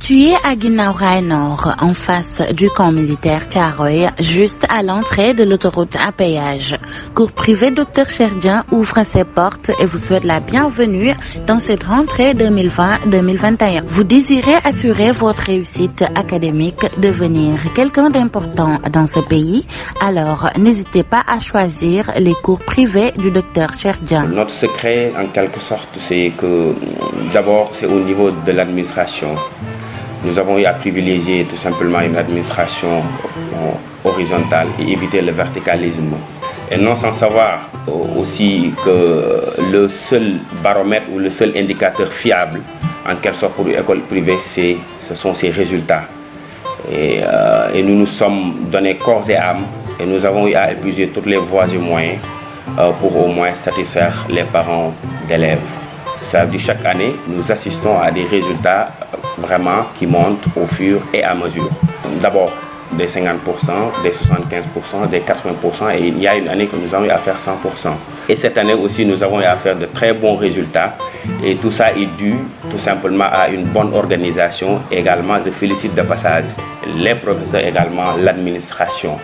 Situé à Guinaw Rail Nord, en face du camp militaire Thiaroye, juste à l'entrée de l'autoroute à péage, cours privé Dr Cherdien ouvre ses portes et vous souhaite la bienvenue dans cette rentrée 2020-2021. Vous désirez assurer votre réussite académique, devenir quelqu'un d'important dans ce pays? Alors, n'hésitez pas à choisir les cours privés du Dr Cherdien. Notre secret, en quelque sorte, c'est que d'abord, c'est au niveau de l'administration. Nous avons eu à privilégier tout simplement une administration horizontale et éviter le verticalisme. Et non sans savoir aussi que le seul baromètre ou le seul indicateur fiable, en quelque sorte pour une école privée, ce sont ses résultats. Et nous nous sommes donnés corps et âme et nous avons eu à épuiser toutes les voies et moyens pour au moins satisfaire les parents d'élèves. Ça veut dire chaque année, nous assistons à des résultats vraiment qui montent au fur et à mesure. D'abord des 50%, des 75%, des 80%, et il y a une année que nous avons eu à faire 100%. Et cette année aussi, nous avons eu à faire de très bons résultats. Et tout ça est dû tout simplement à une bonne organisation. Également, je félicite de passage les professeurs, également l'administration.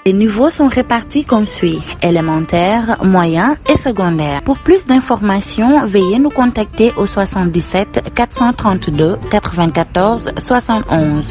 Les niveaux sont répartis comme suit: élémentaire, moyen et secondaire. Pour plus d'informations, veuillez nous contacter au 77 432 94 71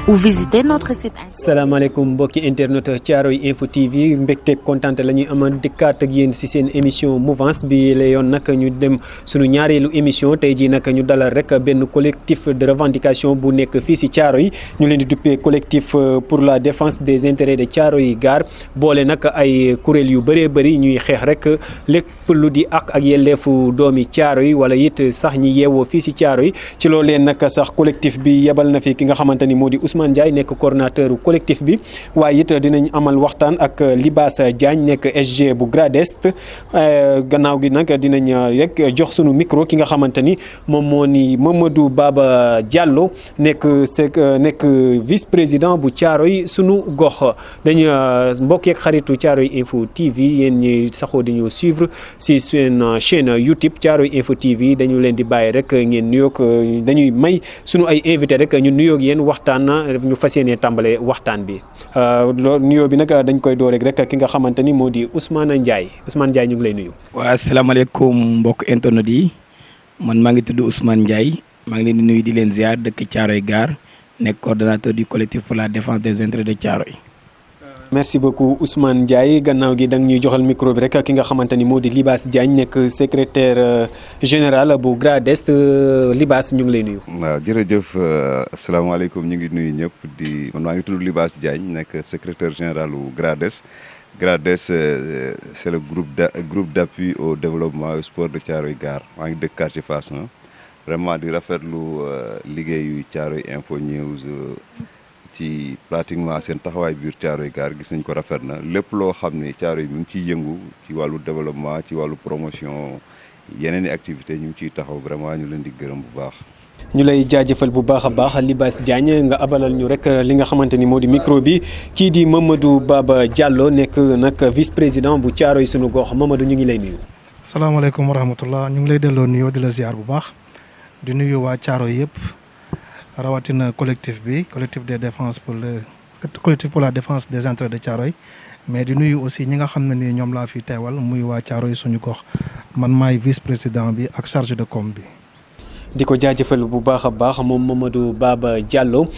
ou visiter notre site. salaamaaleykum mbokki internet Thiaroye Info TV mbégte kontante la ñuy amal dikkaat ak yéen ci seen émission mouvance bi la yoon nag ñu dem sunu ñaareelu émission tey jii nag ñu dalal rek benn collectif de revendication bu nekk fii ci Thiaroye ñu leen di duppee collectif pour la défense des intérêts de Thiaroye Gare boole nag ay kuréel yu bëree bëri ñuy xeex rek lépp lu di ak yelleefu doomi Thiaroye wala it sax ñi yeewoo fii ci Thiaroye ci loolee nag sax collectif bi yebal na fi ki nga xamante ni moo di Ousmane Ndiaye nekk coordonnateur collectif bi waaye it dinañ amal waxtaan ak Libaas Diagne nekk SG bu Gradest gannaaw gi nag dinañ rek jox sunu micro ki nga xamante ni moom moo ni Mamadou Baba Diallo nekk vice président bu Thiaroye sunu gox dañu mbokk yeeg xaritu Thiaroye Info TV yéen ñi saxoo di ñu suivre si seen chaîne YouTube Thiaroye Info TV dañu leen di bàyyi rek ngeen nuyoog dañuy may sunu ay invité rek ñu nuyoog yéen waxtaan ñu fas yéenee tàmbale waxtaan bi nuyoo bi nag dañ koy door rek ki nga xamante ni moo di Ousmane Ndiaye ñu ngi lay nuyu. waaw asalaamaaleykum mbokk internet yi man maa ngi tudd Ousmane Ndiaye maa ngi leen di nuyu di leen ziar dëkk Thiaroye Gare nekk coordonnateur du collectif pour la défense des intérêts de Thiaroye. merci beaucoup Ousmane Ndiaye gannaaw gi da nga ñuy joxal micro bi rek ki nga xamante ni moo di Libaas Diagne nekk secrétaire général bu Gradest Libaas ñu ngi lay nuyu. waaw jërëjëf asalaamaaleykum ñu ngi nuyu ñëpp man maa ngi tudd Libaas Diagne nekk secrétaire général bu Gradest. Gradest c'est le groupe d'appui au développement au sport de Thiaroye Gare maa ngi dëkk quartier Fass vraiment di rafetlu liggéeyu Thiaroye Info News. ci pratiquement seen taxawaay biir Thiaroye Gare gis nañ ko rafet na lépp loo xam ne Thiaroye mi ngi ciy yëngu ci wàllu développement ci wàllu promotion yeneen i activités ñu ngi ciy taxaw vraiment ñu leen di gërëm bu baax. ñu lay jaajëfal bu baax a baax Libaas Diagne nga abalal ñu rek li nga xamante ni moo di micro bi kii di Mamadou Baba Diallo nekk nag vice président bu Thiaroye sunu gox Mamadou ñu ngi lay nuyu. salaamaaleykum wa rahmatullah ñu ngi lay delloo nuyoo di la ziar bu baax di nuyu waa Thiaroye yëpp. rawatina collectif de défense collectif pour la défense des intérêts de Thiaroye mais di nuyu aussi ñi nga xam ne ni ñoom laa fi teewal muy waa Thiaroye suñu gox man maay vice président bi ak chargé de com bi. di ko jaajëfal bu baax a baax moom Mamadou Baba Diallo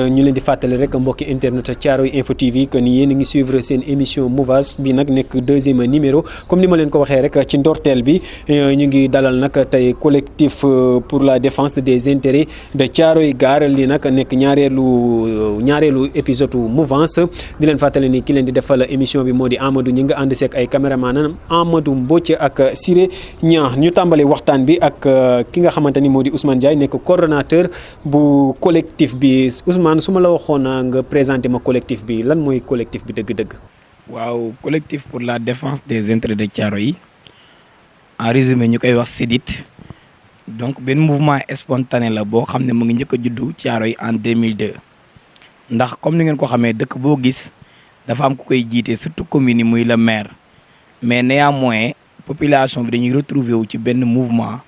ñu leen di fàttali rek mbokki internet Thiaroye Info TV que ni yéen a ngi suivre seen émission mouvance bi nag nekk deuxième numéro comme ni ma leen ko waxee rek ci ndorteel bi ñu ngi dalal nag tey collectif pour la défense des intérêts de Thiaroye Gare li nag nekk ñaareelu épisode mouvance di leen fàttali ni ki leen di defal émission bi moo di Amadou ñi nga ànd seek ay caméraman Amadou Mbocc ak Siré Niang ñu tàmbale waxtaan bi ak ki nga xamante ni moo di Ousmane Ndiaye nekk coordonnateur bu collectif bi Ousmane su ma la waxoon nga présenté ma collectif bi lan mooy collectif bi dëgg-dëgg. waaw collectif pour la défense des intérêts de Thiaroye en résumé ñu koy wax CEDIT donc benn mouvement spontané la boo xam ne mu ngi njëkk a juddu Thiaroye en 2002 ndax comme ni ngeen ko xamee dëkk boo gis dafa am ku koy jiite surtout commune yi muy le maire mais néanmoins population bi dañuy retrouver ci benn mouvement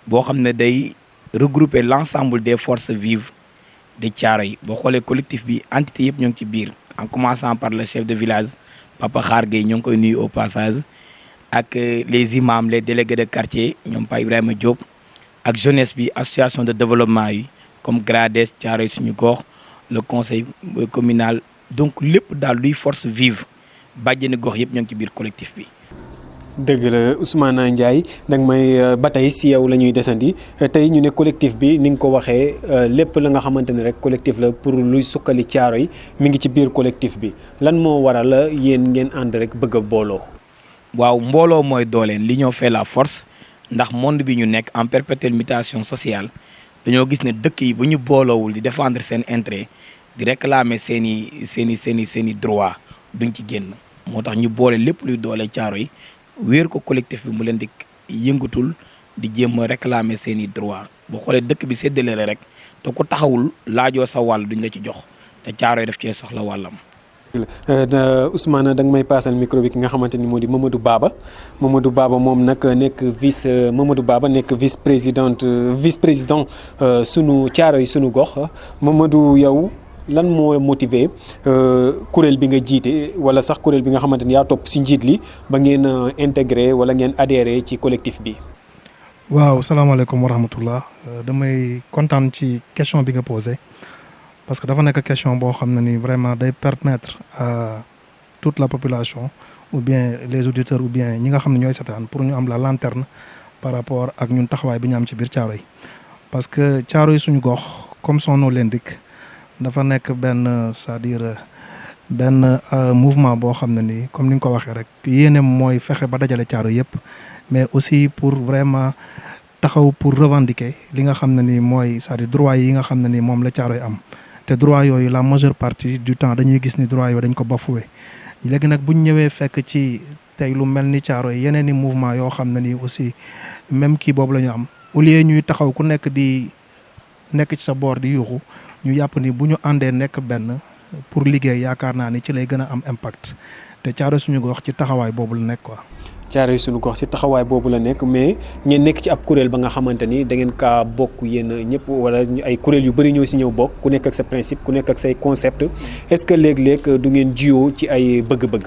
boo xam ne day regrouper l'ensemble des forces vives de Thiaroye boo xoolee collectif bi entité yëpp ñoo ngi ci biir en commençant par le chef de village Papa Xaar Gueye ñoo ngi koy nuyu au passage ak les imams les délégués de quartier ñoom Pa Ibrahima Diop ak jeunesse bi association de développement yi comme GRADES Thiaroye suñu gox le conseil communal donc lépp daal luy force vive bàjjeni gox yëpp ñoo ngi ci biir collectif bi. dëgg la Ousmane Ndiaye danga may ba tey si yow la ñuy desandi tey ñu ne collectif bi ni nga ko waxee lépp la nga xamante ne rek collectif la pour luy sukkali Thiaroye mi ngi ci biir collectif bi lan moo waral yéen ngeen ànd rek bëgg a booloo. waaw mbooloo mooy dooleen l'union fait la force ndax monde bi ñu nekk en perpétuelle mutation sociale dañoo gis ne dëkk yi bu ñu booloowul di défendre seen intérêt di réclamer seen i droit duñ ci génn moo tax ñu boole lépp luy doole Thiaroye wéer ko collectif bi mu leen di yëngatul di jéem a réclamer seen i droit boo xoolee dëkk bi séddale la rek te ku taxawul laajoo sa wàll duñ la ci jox te Thiaroye daf cee soxla wàllam. Ousmane da nga may paasal micro bi ki nga xamante ni moo di Mamadou Baba moom nag nekk vice président sunu Thiaroye sunu gox Mamadou yow lan moo motivé kuréel bi nga jiite wala sax kuréel bi nga xamante ni yaa topp si njiit li ba ngeen intégré wala ngeen adhéré ci collectif bi. waaw salaamaaleykum wa rahmatullah damay kontaan ci question bi nga posé. parce que dafa nekk question boo xam ne ni vraiment day permettre à toute la population ou bien les auditeurs ou bien ñi nga xam ne ñooy seetaan pour ñu am la lanterne par rapport ak ñun taxawaay bi ñu am ci biir Thiaroye parce que Thiaroye suñu gox comme son nom l'indique dafa nekk benn c'est-à-dire benn mouvement boo xam ne ni comme ni nga ko waxee rek yéeneem mooy fexe ba dajale Thiaroye yëpp mais aussi pour vraiment taxaw pour revendiquer li nga xam ne ni mooy c'est-à-dire droit yi nga xam ne ni moom la Thiaroye am te droit yooyu la majeure partie du temps dañuy gis ni droit yooyu dañ ko bafoué léegi nag bu ñu ñëwee fekk ci tey lu mel ni Thiaroye yeneen i mouvement yoo xam ne ni aussi même kii boobu la ñu am au lieu ñuy taxaw ku nekk di nekk ci sa boor di yuuxu ñu yàpp ni bu ñu àndee nekk benn pour liggéey yaakaar naa ni ci lay gën a am impact te Thiaroye suñu gox ci taxawaay boobu la nekk quoi. Thiaroye suñu gox ci taxawaay boobu la nekk mais ngeen nekk ci ab kuréel ba nga xamante ni da ngeen kaa bokk yéen ñëpp wala ay kuréel yu bëri ñoo si ñëw bokk ku nekk ak sa principe ku nekk ak say concept est-ce que léeg-léeg du ngeen jiyoo ci ay bëgg-bëgg.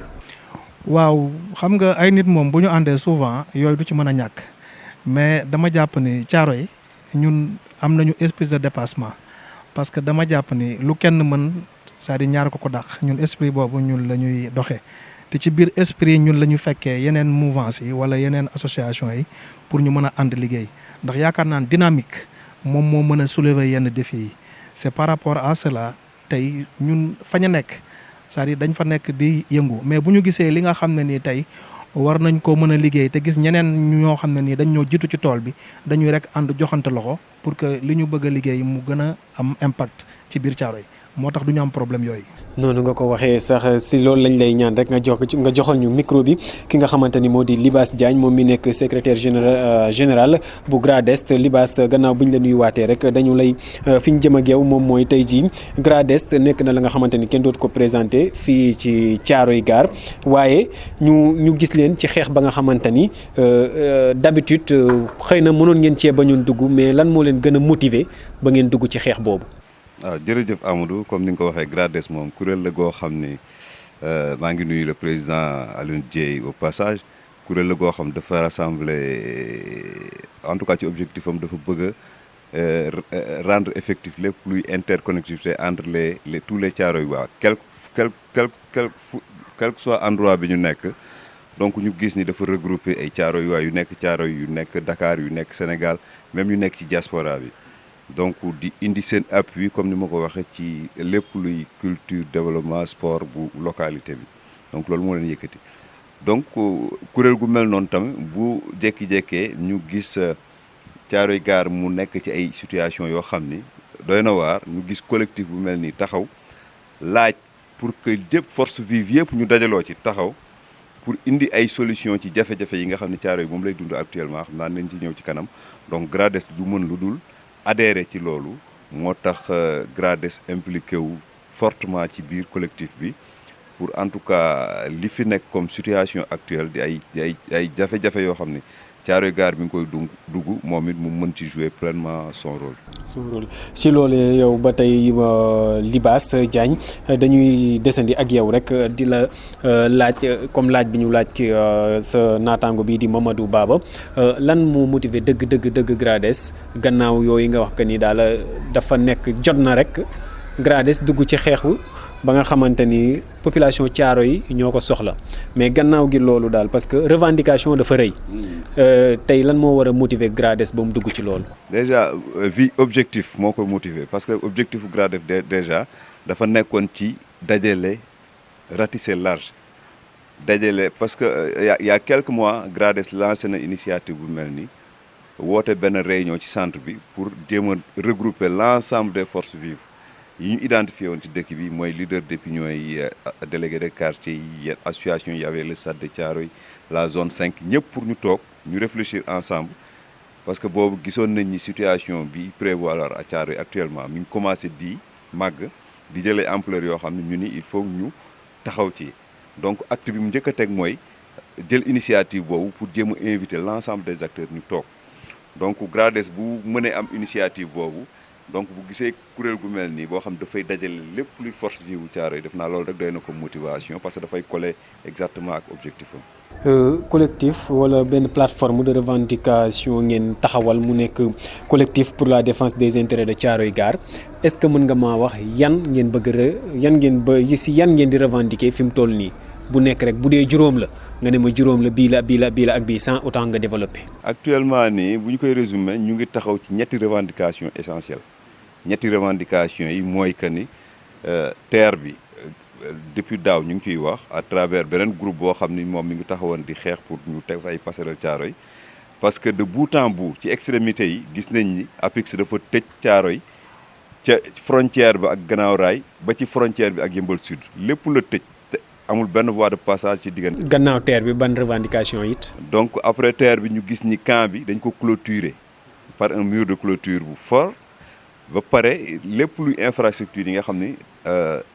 waaw xam nga ay nit moom bu ñu àndee souvent yooyu du ci mën a ñàkk mais dama jàpp ni Thiaroye ñun am nañu esprit de dépassement parce que dama jàpp ni lu kenn mën c'est-à-dire ñaar ko dàq ñun esprit boobu ñun la ñuy doxee. te ci biir esprit ñun la ñu fekkee yeneen mouvance yi wala yeneen association yi pour ñu mën a ànd liggéey ndax yaakaar naan dynamique moom moo mën a soulever yenn défis yi c'est par rapport à cela tey ñun fa ñu nekk c'est-à-dire dañ fa nekk di yëngu mais bu ñu gisee li nga xam ne nii tey war nañ ko mën a liggéey te gis ñeneen ñoo xam ne nii dañ ñoo jiitu ci tool bi dañuy rek ànd joxante loxo pour que li ñu bëgg a liggéey mu gën a am impact ci biir Thiaroye moo tax du ñu am problème yooyu. noonu nga ko waxee sax si loolu lañ lay ñaan rek nga joxal ñu micro bi ki nga xamante ni moo di Libaas Diagne moom mi nekk secrétaire général bu GRADES Libaas gannaaw bu ñu la nuyuwaatee rek dañu lay fi ñu jëm ak yow moom mooy tey jii GRADES nekk na la nga xamante ni kenn dootu ko présenté fii ci Thiaroye Gare waaye ñu gis leen ci xeex ba nga xamante ni d'habitude xëy na mënoon ngeen cee bañoon dugg mais lan moo leen gën a motiver ba ngeen dugg ci xeex boobu. waaw jërëjëf Amadou comme ni nga ko waxee GRADES moom kuréel la goo xam ni maa ngi nuyu le président Alioune Dieye au passage kuréel la goo xam dafa rassembler en tout cas ci objectif am dafa bëgg a rendre effectif lépp luy interconnectivité entre tous les Thiaroye waa quel que soit endroit bi ñu nekk donc ñu gis ni dafa regrouper ay Thiaroye waa yu nekk Thiaroye yu nekk Dakar yu nekk Sénégal même yu nekk ci diaspora bi. donc di indi seen appui comme ni ma ko waxee ci lépp luy culture développement sport bu localité bi donc loolu moo leen yëkkati donc kuréel gu mel noonu tamit bu jékki-jékkee ñu gis Thiaroye Gare mu nekk ci ay situation yoo xam ni doy na waar ñu gis collectif bu mel ni taxaw laaj pour que yëpp force vive yëpp ñu dajaloo ci taxaw pour indi ay solution ci jafe-jafe yi nga xam ne Thiaroye moom lay dund actuellement xam naa nañ ci ñëw ci kanam donc GRADES du mën lu dul adhéré ci loolu moo tax GRADES impliqué wu fortement ci biir collectif bi pour en tout cas li fi nekk comme situation actuelle di ay jafe-jafe yoo xam ne Thiaroye Gare mi ngi koy dugg moom it mu mën ci jouer pleinement son rôle. ci loolu yow ba tey Libaas Diagne dañuy desandi ak yow rek di la laaj comme laaj bi ñu laaj ki sa naataango bii di Mamadou Baba lan moo motiver dëgg GRADES gannaaw yooyu nga wax que ni daal dafa nekk jot na rek GRADES dugg ci xeexu ba nga xamante ni population Thiaroye yi ñoo ko soxla mais gannaaw gi loolu daal parce que revendication dafa rëy tey lan moo war a motiver GRADES ba mu dugg ci loolu. déjà vie objectif moo ko motiver parce que objectif GRADES déjà dafa nekkoon ci dajale ratisser large dajale parce que y a quelques mois GRADES lancé na initiative bu mel ni woote benn réunion ci centre bi pour jéem a regrouper l'ensemble des forces vives. yi ñu identifié woon ci dëkk bi mooy leader d'opinion yi délégué de quartier yi association yi avec le stade de Thiaroye la zone 5 ñëpp pour ñu toog ñu réfléchir ensemble parce que boobu gisoon nañ ni situation bi prévaloir à Thiaroye actuellement mi ngi commencé di màgg di jëlee ampleur yoo xam ne ñu ni il faut ñu taxaw ci donc acte bi mu njëkk a teg mooy jël initiative boobu pour jéem a inviter l'ensemble des acteurs ñu toog donc GRADES bu mënee am initiative boobu donc bu gisee kuréel gu mel nii boo xam dafay dajale lépp luy force vive wu Thiaroye def naa loolu rek doy na ko motivation parce que dafay coller exactement ak objectif am. collectif wala benn plateforme de revendication ngeen taxawal mu nekk collectif pour la défense des intérêts de Thiaroye Gare est-ce que mën nga maa wax yan ngeen bëgg yan ngeen di revendiquer fi mu toll nii bu nekk rek bu dee juróom la nga ne ma juróom la bii la ak bii sans autant nga développer. actuellement nii bu ñu koy résumer ñu ngi taxaw ci ñetti revendication essentielles ñetti revendication yi mooy que ni terre bi depuis daaw ñu ngi ciy wax à travers beneen groupe boo xam ni moom mi ngi taxawoon di xeex pour ñu teg ay passerelle Thiaroye parce que de bout en bout ci extrémité yi gis nañ ni APIX dafa tëj Thiaroye ca frontière bi ak Gannaaw Rail ba ci frontière bi ak Yeumbeul Sud lépp la tëj amul benn voie de passage ci diggante. gannaaw terre bi ban revendication it. donc après terre bi ñu gis ni camp bi dañ ko clôturer par un mur de clôture bu fort ba pare lépp luy infrastructure yi nga xam ni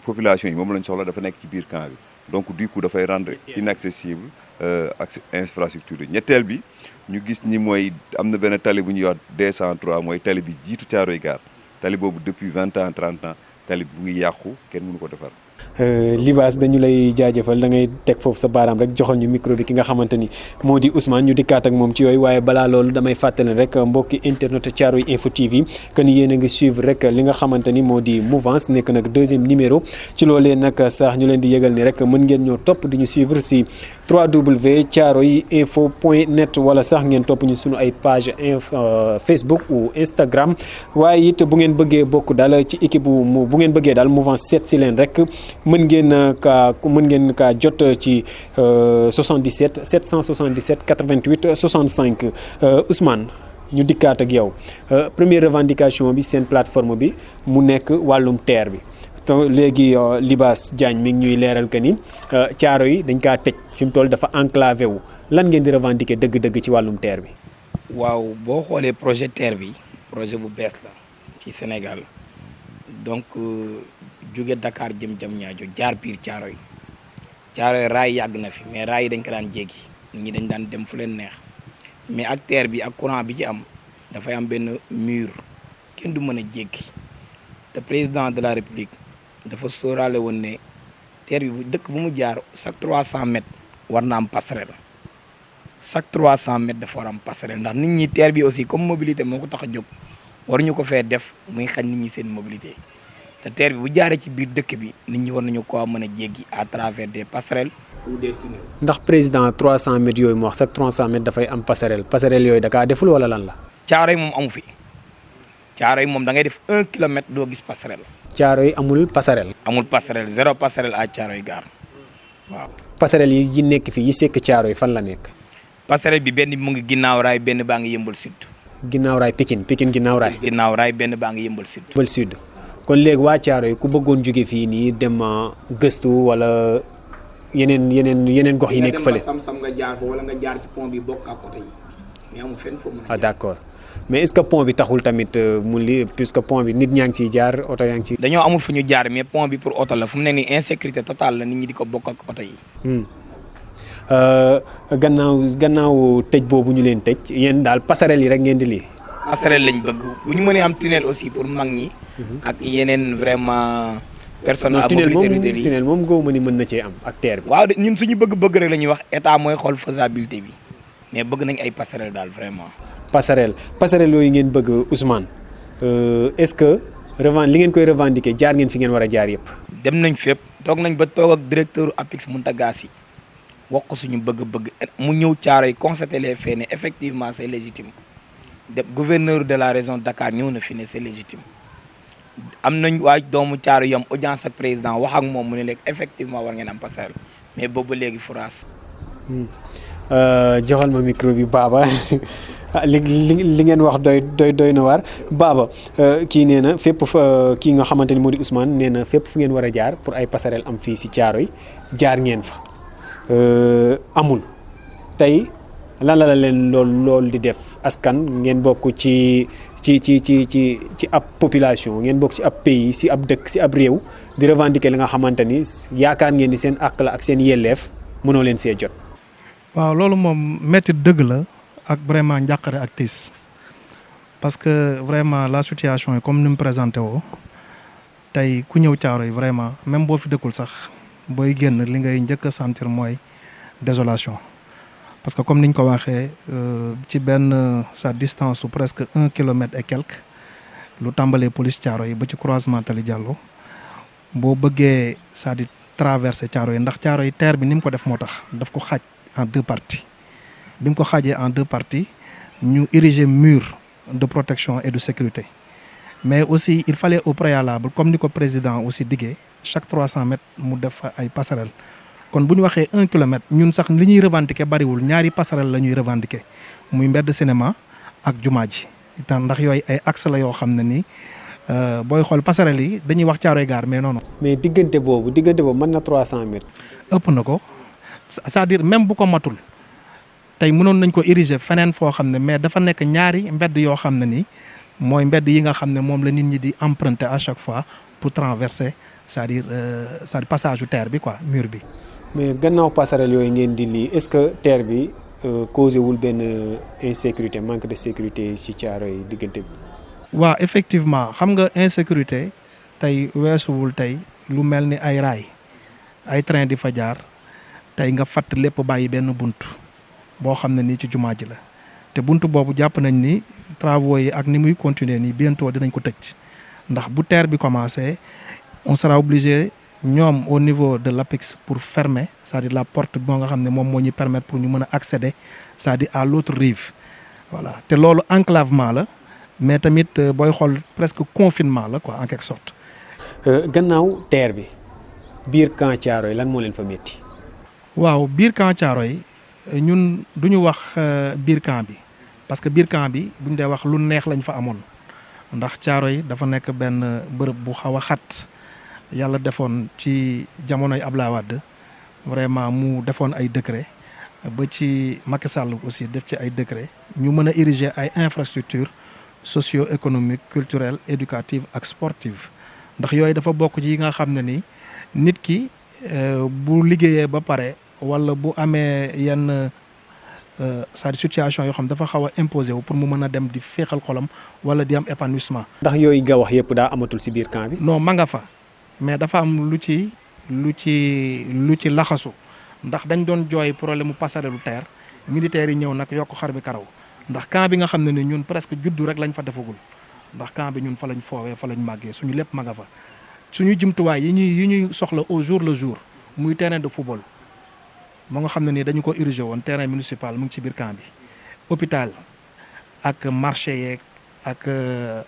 population yi moom lañ soxla dafa nekk ci biir camp bi donc du coup dafay rendre inaccessible ak infrastructure yi ñetteel bi ñu gis ni mooy am na benn tali bu ñuy wax 203 mooy tali bi jiitu Thiaroye Gare tali boobu depuis 20 ans 30 ans tali bu ngi yàqu kenn mënu ko defar. Libaas dañu lay jaajëfal da ngay teg foofu sa baaraam rek joxal ñu micro bi ki nga xamante ni moo di Ousmane ñu dikkaat ak moom ci yooyu waaye balaa loolu damay fàttali rek mbokki internet Thiaroye Info TV que ni yéen a ngi suivre rek li nga xamante ni moo di mouvance nekk nag 2e numéro ci loolee nag sax ñu leen di yëgal ni rek mën ngeen ñoo topp di ñu suivre si www.thiaroyeinfo.net wala sax ngeen topp ñu sunu ay page Facebook ou Instagram waaye it bu ngeen bëggee bokk daal ci équipe bu ngeen bëggee daal mouvance seet si leen rek mën ngeen kaa jot ci 77 777 88 65 Ousmane ñu dikkaat ak yow première revendication bi seen plateforme bi mu nekk wàllum terre bi te léegi Libaas Diagne mi ngi ñuy leeral que ni Thiaroye dañ kaa tëj fi mu toll dafa enclavé wu lan ngeen di revendiquer dëgg-dëgg ci wàllum terre bi. waaw boo xoolee projet terre bi projet bu bees la ci Sénégal donc jóge Dakar jëm ñaajo jaar biir Thiaroye raay yàgg na fi mais raay yi dañ ko daan jéggi nit ñi dañ daan dem fu leen neex mais ak terre bi ak courant bi ci am dafay am benn mur kenn du mën a jéggi te président de la république dafa sóoraale woon ne terre bi bu dëkk bu mu jaar chaque 300 mètres war na am passerelle chaque 300 mètres dafa war am passerelle ndax nit ñi terre bi aussi comme mobilité moo ko tax a jóg waruñu ko fee def muy xañ nit ñi seen mobilité te terre bi bu jaaree ci biir dëkk bi nit ñi war nañu ko mën a jéggi à travers des passerelles ou des tunnels. ndax président 300 mètres yooyu mu wax chaque 300 mètres dafay am passerelle yooyu da kaa deful wala lan la. Thiaroye moom amu fi Thiaroye moom da ngay def 1 kilomètre doo gis passerelle. Thiaroye amul passerelle. amul passerelle 0 passerelle à Thiaroye Gare waaw. passerelle yi nekk fii yi sekk Thiaroye fan la nekk. passerelle bi benn mu ngi ginnaaw raay benn baa ngi Yeumbeul Sud. ginnaaw raay Pikine ginnaaw raay. ginnaaw raay benn baa ngi Yeumbeul Sud. Yeumbeul Sud kon léegi waa Thiaroye ku bëggoon jóge fii nii dem gëstu wala yeneen gox yi nekk fële. sam nga jaar fa wala nga jaar ci pont bi bokk ak oto yi mais amul fenn foo mën a jaar. d'accord mais est-ce que pont bi taxul tamit puisque pont bi nit ñaa ngi ciy jaar oto yaa ngi ciy. dañoo amul fu ñu jaar mais pont bi pour oto la fu mu ne nii insécurité totale la nit ñi di ko bokk ak oto yi. gannaaw tëj boobu ñu leen tëj yéen daal passerelle yi rek ngeen di lii. passerelle lañ bëgg bu ñu mënee am tunnel aussi pour mag ñi. ak yeneen vraiment. personne à mobilité réduite tunnel moom góob ma ni mën na cee am ak terre bi. waaw de ñun suñu bëgg-bëgg rek la ñuy wax état mooy xool faisabilité bi mais bëgg nañ ay passerelle daal vraiment. passerelle yooyu ngeen bëgg Ousmane est-ce que li ngeen koy revendiquer jaar ngeen fi ngeen war a jaar yëpp. dem nañ fépp toog nañ ba toog ak directeur APIX Mountaga Sy wax ko suñu bëgg-bëgg mu ñëw Thiaroye constater les faits ne effectivement c'est légitime de gouverneur de la région de Dakar ñëw na fi ne c'est légitime. am nañ waaj doomu Thiaroye yam audience ak président wax ak moom mu ne léegi effectivement war ngeen am passerelle mais boobu léegi France. joxal ma micro bi Baba li ngeen wax doy na waar Baba kii nee na fépp kii nga xamante ni moo di Ousmane nee na fépp fu ngeen war a jaar pour ay passerelle am fii si Thiaroye jaar ngeen fa amul tey lan la leen lool di def askan ngeen bokk ci ab population ngeen bokk ci ab pays si ab dëkk si ab réew di revendiquer li nga xamante ni yaakaar ngeen ni seen àq la ak seen yelleef mënoo leen see jot. waaw loolu moom métti dëgg la ak vraiment njàqare ak tiis parce que vraiment la situation est comme ni mu présenté woo tey ku ñëw Thiaroye vraiment même boo fi dëkkul sax booy génn li ngay njëkk a sentir mooy désolation. parce que comme niñ ko waxee ci benn sa distance su presque 1 kilomètre et quelque lu tàmbalee police Thiaroye ba ci croisement Tali Diallo boo bëggee c'est-à-dire traverser Thiaroye ndax Thiaroye terre bi ni mu ko def moo tax daf ko xaaj en 2 parties bi mu ko xaajee en 2 parties ñu ériger mur de protection et de sécurité mais aussi il fallait au préalable comme ni ko président aussi diggee chaque 300 mètres mu def ay passerelles. kon bu ñu waxee 1 kilomètre ñun sax li ñuy revendiquer bariwul ñaari passerelle la ñuy revendiquer muy mbedd cinéma ak jumaa ji itam ndax yooyu ay axe la yoo xam ne ni booy xool passerelle yi dañuy wax Thiaroye Gare mais non non. mais diggante boobu mën na 300 mètres. ëpp na ko c'est-à-dire même bu ko matul tey mënoon nañ ko ériger feneen foo xam ne mais dafa nekk ñaari mbedd yoo xam ne ni mooy mbedd yi nga xam ne moom la nit ñi di emprunter à chaque fois pour traverser c'est-à-dire passage u terre bi quoi mur bi. mais gannaaw passerelle yooyu ngeen di lii est-ce que terre bi causé wul benn insécurité manque de sécurité ci Thiaroye diggante bi. waaw effectivement xam nga insécurité tey weesuwul tey lu mel ni ay raay ay train di fa jaar tey nga fatt lépp bàyyi benn bunt boo xam ne nii ci jumaa ji la te bunt boobu jàpp nañ ni travaux yi ak ni muy continuer nii bientôt dinañ ko tëj ndax bu terre bi commencé on sera obligé. ñoom au niveau de l'APIX pour fermer c'est-à-dire la porte boo nga xam ne moom moo ñu permettre pour ñu mën a accéder c'est-à-dire à l'autre rive voilà te loolu enclavement la mais tamit booy xool presque confinement la quoi en quelque sorte. gannaaw terre bi biir camp Thiaroye lan moo leen fa métti. waaw biir camp Thiaroye ñun du ñu wax biir camp bi parce que biir camp bi buñ dee wax lu neex lañ fa amoon ndax Thiaroye dafa nekk benn bërëb bu xaw a xat. yàlla defoon ci jamonoy Abdoulaye Wade vraiment mu defoon ay décret ba ci Macky Sall aussi def ci ay décret ñu mën a ériger ay infrastructures socio-économiques culturelles éducatives ak sportives ndax yooyu dafa bokk ci yi nga xam ne ni nit ki bu liggéeyee ba pare wala bu amee yenn c'est-à-dire situation yoo xam dafa xaw a imposé wu pour mu mën a dem di féexal xolam wala di am épanouissement. ndax yooyu nga wax yëpp daa amatul ci biir camp bi. non ma nga fa. mais dafa am lu ci laxasu ndax dañ doon jooy problème mu passerelle terre militaires yi ñëw nag yokk xar bi karaw ndax camp bi nga xam ne ni ñun presque juddu rek lañ fa defagul ndax camp bi ñun fa lañ foowee fa lañ màggee suñu lépp ma nga fa suñu jumtuwaay yi ñuy soxla au jour le jour muy terrain de football moo nga xam ne ni dañu ko érigé woon terrain municipal mu ngi ci biir camp bi hôpital ak marché yeeg ak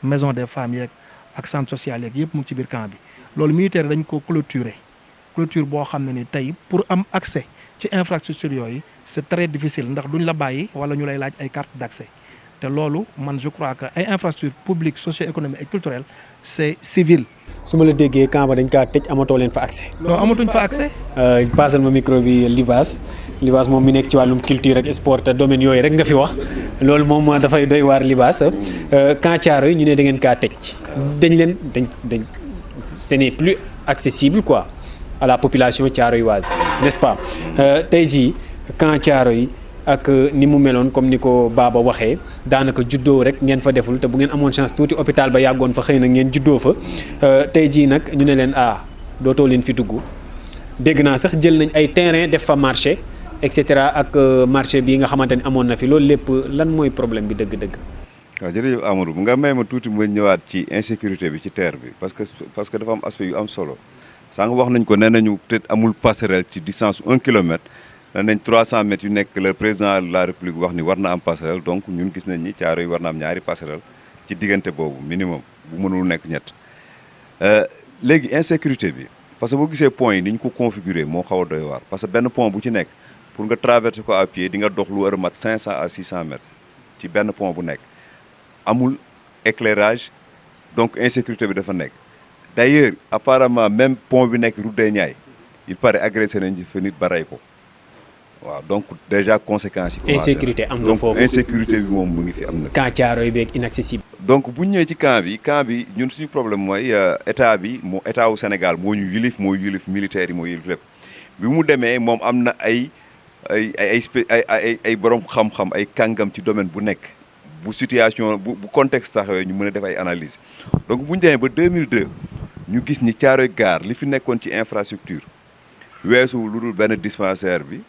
maison des femmes yeeg ak centre social yeeg yëpp mu ngi ci biir camp bi loolu militaire dañ ko clôturer clôture boo xam ne ni tey pour am accès ci infrastructure yooyu c'est très difficile ndax duñ la bàyyi wala ñu lay laaj ay carte d'accès te loolu man je crois que ay infrastructure publique socio-économique et culturelle c'est civil. su ma la déggee camp ba dañ kaa tëj amatoo leen fa accès. non amatuñ fa accès. passal ma micro bi Libaas moom mi nekk ci wàllum culture ak sport te domaine yooyu rek nga fi wax loolu moom dafay doy waar Libaas camp Thiaroye ñu ne da ngeen kaa tëj dañ ce n'est plus accessible quoi à la population thiaroyoise n'est-ce pas tey jii camp Thiaroye ak ni mu meloon comme ni ko Baba waxee daanaka juddoo rek ngeen fa deful te bu ngeen amoon chance tuuti hôpital ba yàggoon fa xëy na ngeen juddoo fa tey jii nag ñu ne leen dootoo leen fi dugg dégg naa sax jël nañ ay terrain def fa marché et cetera ak marché bi nga xamante ni amoon na fi loolu lépp lan mooy problème bi dëgg-dëgg. waaw jërëjëf Amadou nga may ma tuuti ma ñëwaat ci insécurité bi ci terre bi parce que dafa am aspect yu am solo sànq wax nañ ko nee nañu peut-être amul passerelle ci distance 1 kilomètre nee nañ 300 mètres yu nekk le président de la république wax ni war na am passerelle donc ñun gis nañ ni Thiaroye war na am ñaari passerelle ci diggante boobu minimum bu mënul nekk ñett léegi insécurité bi parce que boo gisee pont yi ni ñu ko configuré moo xaw a doy waar parce que benn pont bu ci nekk pour nga traverser ko à pied di nga dox lu war a mat 500 à 600 mètres ci benn pont bu nekk amul éclairage donc insécurité bi dafa nekk d'ailleurs apparemment même pont bi nekk route des Niayes il paraît agressé nañ fa nit ba rey ko waaw donc déjà conséquences yi. insécurité am na foofu donc insécurité bi moom mu ngi fi am na. camp Thiaroye beeg inaccessible. donc bu ñu ñëwee ci camp bi ñun suñu problème mooy état wu Sénégal moo ñu yilif moo yilif militaires yi moo yilif lépp bi mu demee moom am na ay borom xam-xam ay kàngam ci domaine bu nekk. bu situation bu contexte taxawee ñu mën a def ay analyse donc bu ñu demee ba 2002 ñu gis ni Thiaroye Gare li fi nekkoon ci infrastructure weesu lu dul benn dispensaire bi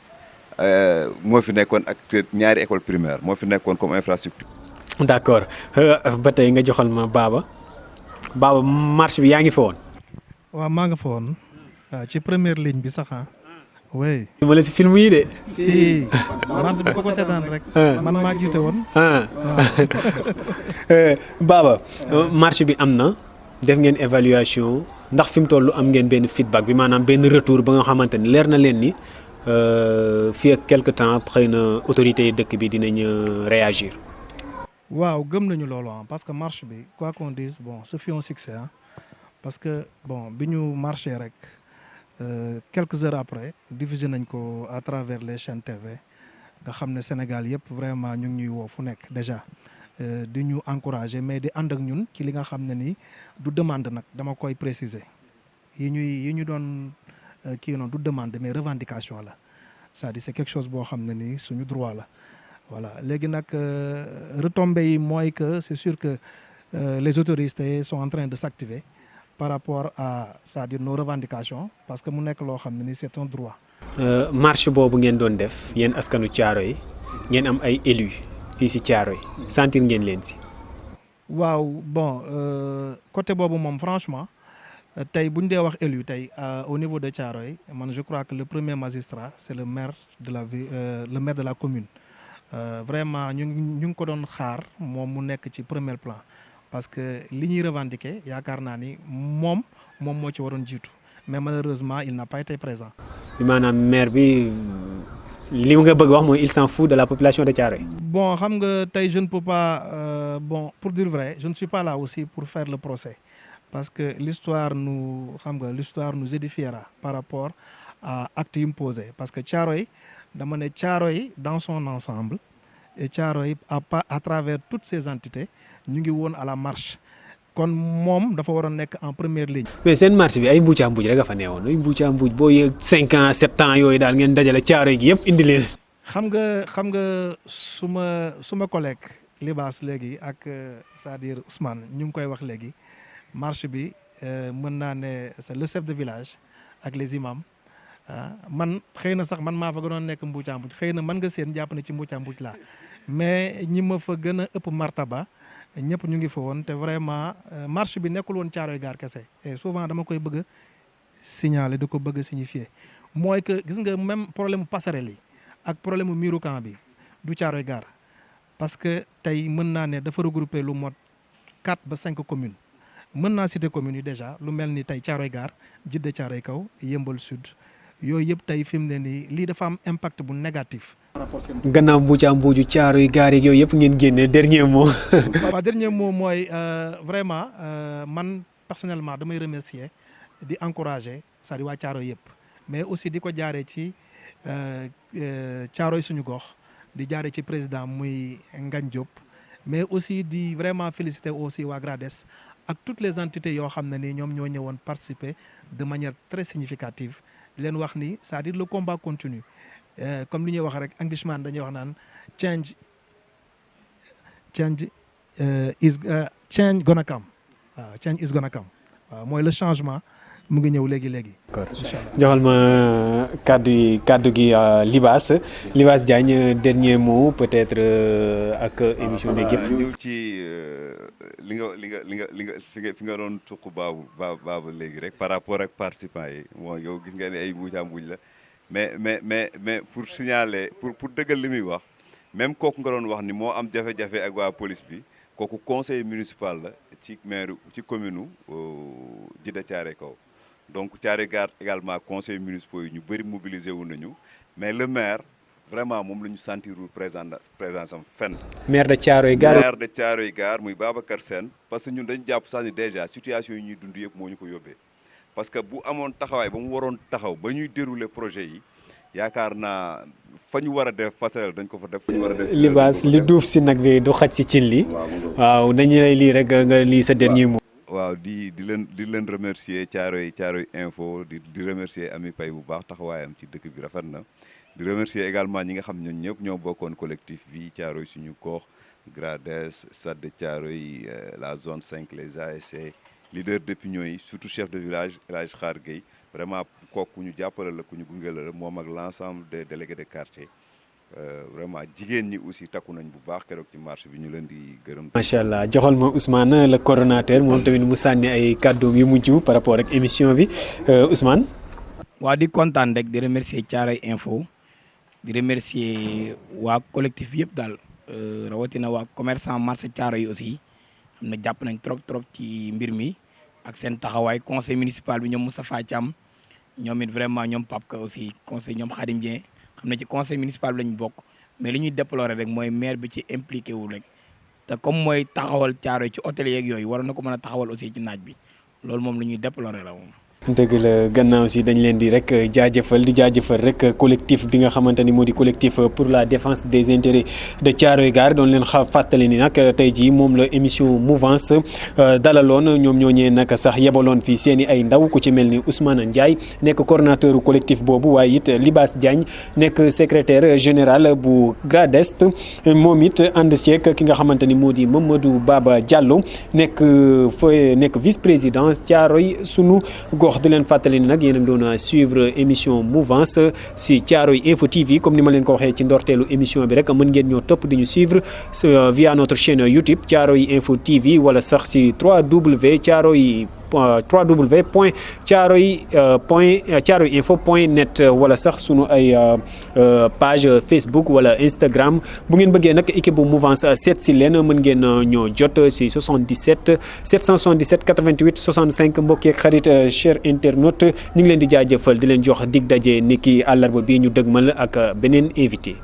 moo fi nekkoon ak ñaari école primaire moo fi nekkoon comme infrastructure. d'accord ba tey nga joxal ma Baba marche bi yaa ngi fa woon. waaw maa nga fa woon ci première ligne bi sax oui. ma la si film yi de. si marche bi ko seetaan rek. man maa jiite woon. Baba marche bi am na def ngeen évaluation ndax fi mu toll am ngeen benn feedback bi maanaam benn retour ba nga xamante ni leer na leen ni fii ak quelque temps xëy na autorités yi dëkk bi dinañ réagir. waaw gëm nañu loolu parce que marche bi quoi qu'on dise bon ce fut un succès parce que bon bi ñu marché rek. Quelques heures après diffusé nañ ko à travers les chaînes TV nga xam ne Sénégal yëpp vraiment ñu ngi ñuy woo fu nekk déjà di ñu encourager mais di ànd ak ñun ci li nga xam ne nii du demande nag dama koy préciser yi ñu doon kii noonu du demande mais revendication la c'est-à-dire c'est quelque chose boo xam ne nii suñu droit la voilà léegi nag retombées yi mooy que c'est sûr que les autorités sont en train de s'activer par rapport à c'est-à-dire nos revendications parce que mu nekk loo xam ne ni c'est un droit. marche boobu ngeen doon def yéen askanu Thiaroye ngeen am ay élus fii ci Thiaroye sentir ngeen leen ci. waaw bon côté boobu moom franchement tey bu ñu dee wax élu tey au niveau de Thiaroye man je crois que le premier magistrat c'est le maire de la ville le maire de la commune vraiment ñu ngi ko doon xaar moom mu nekk ci premier plan. parce que li ñuy revendiquer yaakaar naa ni moom moo ci waroon jiitu mais malheureusement il n'a pas été présent. maanaam maire bi li nga bëgg wax mooy il s'en fout de la population de Thiaroye. bon xam nga tey je ne peux pas bon pour dire vrai je ne suis pas là aussi pour faire le procès parce que l'histoire nous édifiera par rapport à actes yi mu posé parce que Thiaroye dama ne Thiaroye dans son ensemble et Thiaroye à travers toutes ces entités. ñu ngi woon à la marche kon moom dafa waroon nekk en première ligne. mais seen marche bi ay mbuucaa mbuuj rek a fa neewoon ay mbuucaa mbuuj boo yeeg 5 ans 7 ans yooyu daal ngeen dajale Thiaroye gi yëpp indi leen. xam nga suma collègue Libaas léegi ak c'est-à-dire Ousmane ñu ngi koy wax léegi marche bi mën naa ne c'est le chef de village ak les imams man xëy na sax man maa fa gënoon nekk mbuucaa mbuuj xëy na mën nga seen jàpp ne ci mbuucaa mbuuj laa mais ñi ma fa gën a ëpp martaba ñëpp ñu ngi fa woon te vraiment marche bi nekkul woon Thiaroye Gare kese et souvent dama koy bëgg a signaler da ko bëgg a signifier mooy que gis nga même problème passerelle yi ak problème mu miiru camp bi du Thiaroye Gare parce que tey mën naa ne dafa regrouper lu mot 4 ba 5 communes mën naa citer communes yi déjà lu mel ni tey Thiaroye Gare Djiddah Thiaroye Kaw Yeumbeul Sud yooyu yëpp tey fi mu ne nii lii dafa am impact bu négatif. gannaaw mbuucaa mbuuju Thiaroye Gare yooyu yëpp ngeen génne dernier mot. waaw dernier mot mooy vraiment man personnellement damay remercier di encourager c'est-à-dire waa Thiaroye yëpp mais aussi di ko jaaree ci Thiaroye suñu gox di jaaree ci président muy Ngagne Diop mais aussi di vraiment féliciter aussi waa GRADES ak toutes les entités yoo xam ne ni ñoom ñoo ñëwoon participer de manière très significative di leen wax ni c'est-à-dire le combat continue comme li ñuy wax rek Englishman dañuy wax naan change gonna come waaw change is gonna come waaw mooy le changement mu ngi ñëw léegi. joxal ma kàddu gi Libaas Diagne dernier mot peut-être ak émission bi yëpp. ñëw ci li nga fi nga doon tuq baabu léegi rek par rapport ak participants yi bon yow gis nga ne ay mbuuj la mais pour signaler pour dëggal li muy wax même kooku nga doon wax ni moo am jafe-jafe ak waa police bi kooku conseil municipal la ci maire ci commune Djiddah Thiaroye Kaw. donc Thiaroye Gare également conseil municipal yi ñu bëri mobilisé wu nañu mais le maire vraiment moom la ñu sentirul présence am fenn. maire de Thiaroye Gare muy Babacar Sène parce que ñun dañu jàpp sax ni déjà situation yi ñuy dund yëpp moo ñu ko yóbbee parce que bu amoon taxawaay ba mu waroon taxaw ba ñuy dérouler projet yi yaakaar naa fa ñu war a def passerelle dañ ko fa def. fa ñu war a def Libaas li duuf si nag bi du xaj si cin li. waaw dañu lay lii rek nga lii sa dernier mot. waaw di leen remercier Thiaroye Info di remercier Ami Paye bu baax taxawaayam ci dëkk bi rafet na di remercier également ñi nga xam ñun ñëpp ñoo bokkoon collectif bi Thiaroye suñu gox GRADES SAD de Thiaroye la zone 5 les ASC leader d'opinion yi surtout chef de village El Hadj Khar Gueye vraiment kooku ñu jàppale la ku ñu gunge la moom ak l'ensemble des délégués de quartier vraiment jigéen ñi aussi takku nañ bu baax keroog ci marché bi ñu leen di gërëm. macha allah joxal ma Ousmane le coordonnateur moom tamit mu sànni ay kàddoom yu mujj par rapport ak émission bi Ousmane. waa di kontaan rek di remercier Thiaroye Info di remercier waa collectif bi yëpp daal rawatina waa commerçant marché Thiaroye yi aussi xam na jàpp nañ trop ci mbir mi ak seen taxawaay conseil municipal bi ñoom Moustapha Thiam ñoom it vraiment ñoom Pape Ka aussi conseil ñoom Khadim Dieng xam ne ci conseil municipal bi lañ bokk mais li ñuy déplorer rek mooy maire bi ci impliqué wu rek te comme mooy taxawal Thiaroye ci hôtel yeeg yooyu waroon na ko mën a taxawal aussi ci naaj bi loolu moom la ñuy déplorer la moom. dëgg la gannaaw si dañ leen di rek jaajëfal rek collectif bi nga xamante ni moo di collectif pour la défense des intérêts de Thiaroye Gare doon leen fàttali ni nag tey jii moom la émission mouvance dalaloon ñoom ñooñee nag sax yebaloon fii seen i ay ndaw ku ci mel ni Ousmane Ndiaye nekk coordonnateur collectif boobu waaye it Libaas Diagne nekk secrétaire général bu GRADES moom it ànd ceeg ki nga xamante ni moo di Mamadou Baba Diallo nekk vice président Thiaroye sunu gox. di leen fàttali ni nag yéen a ngi doon suivre émission mouvance si Thiaroye Info TV comme ni ma leen ko waxee ci ndorteelu émission bi rek mën ngeen ñoo topp di ñu suivre via notre chaîne YouTube Thiaroye Info TV wala sax si www.thiaroyeinfo.net wala sax sunu ay page Facebook wala Instagram bu ngeen bëggee nag équipe bu mouvance seet si leen mën ngeen ñoo jot si 77 777 88 65 mbokk yeeg xarit cher internaute ñu ngi leen di jaajëfal di leen jox dig daje niki àllarba bii ñu dëgmal ak beneen invité.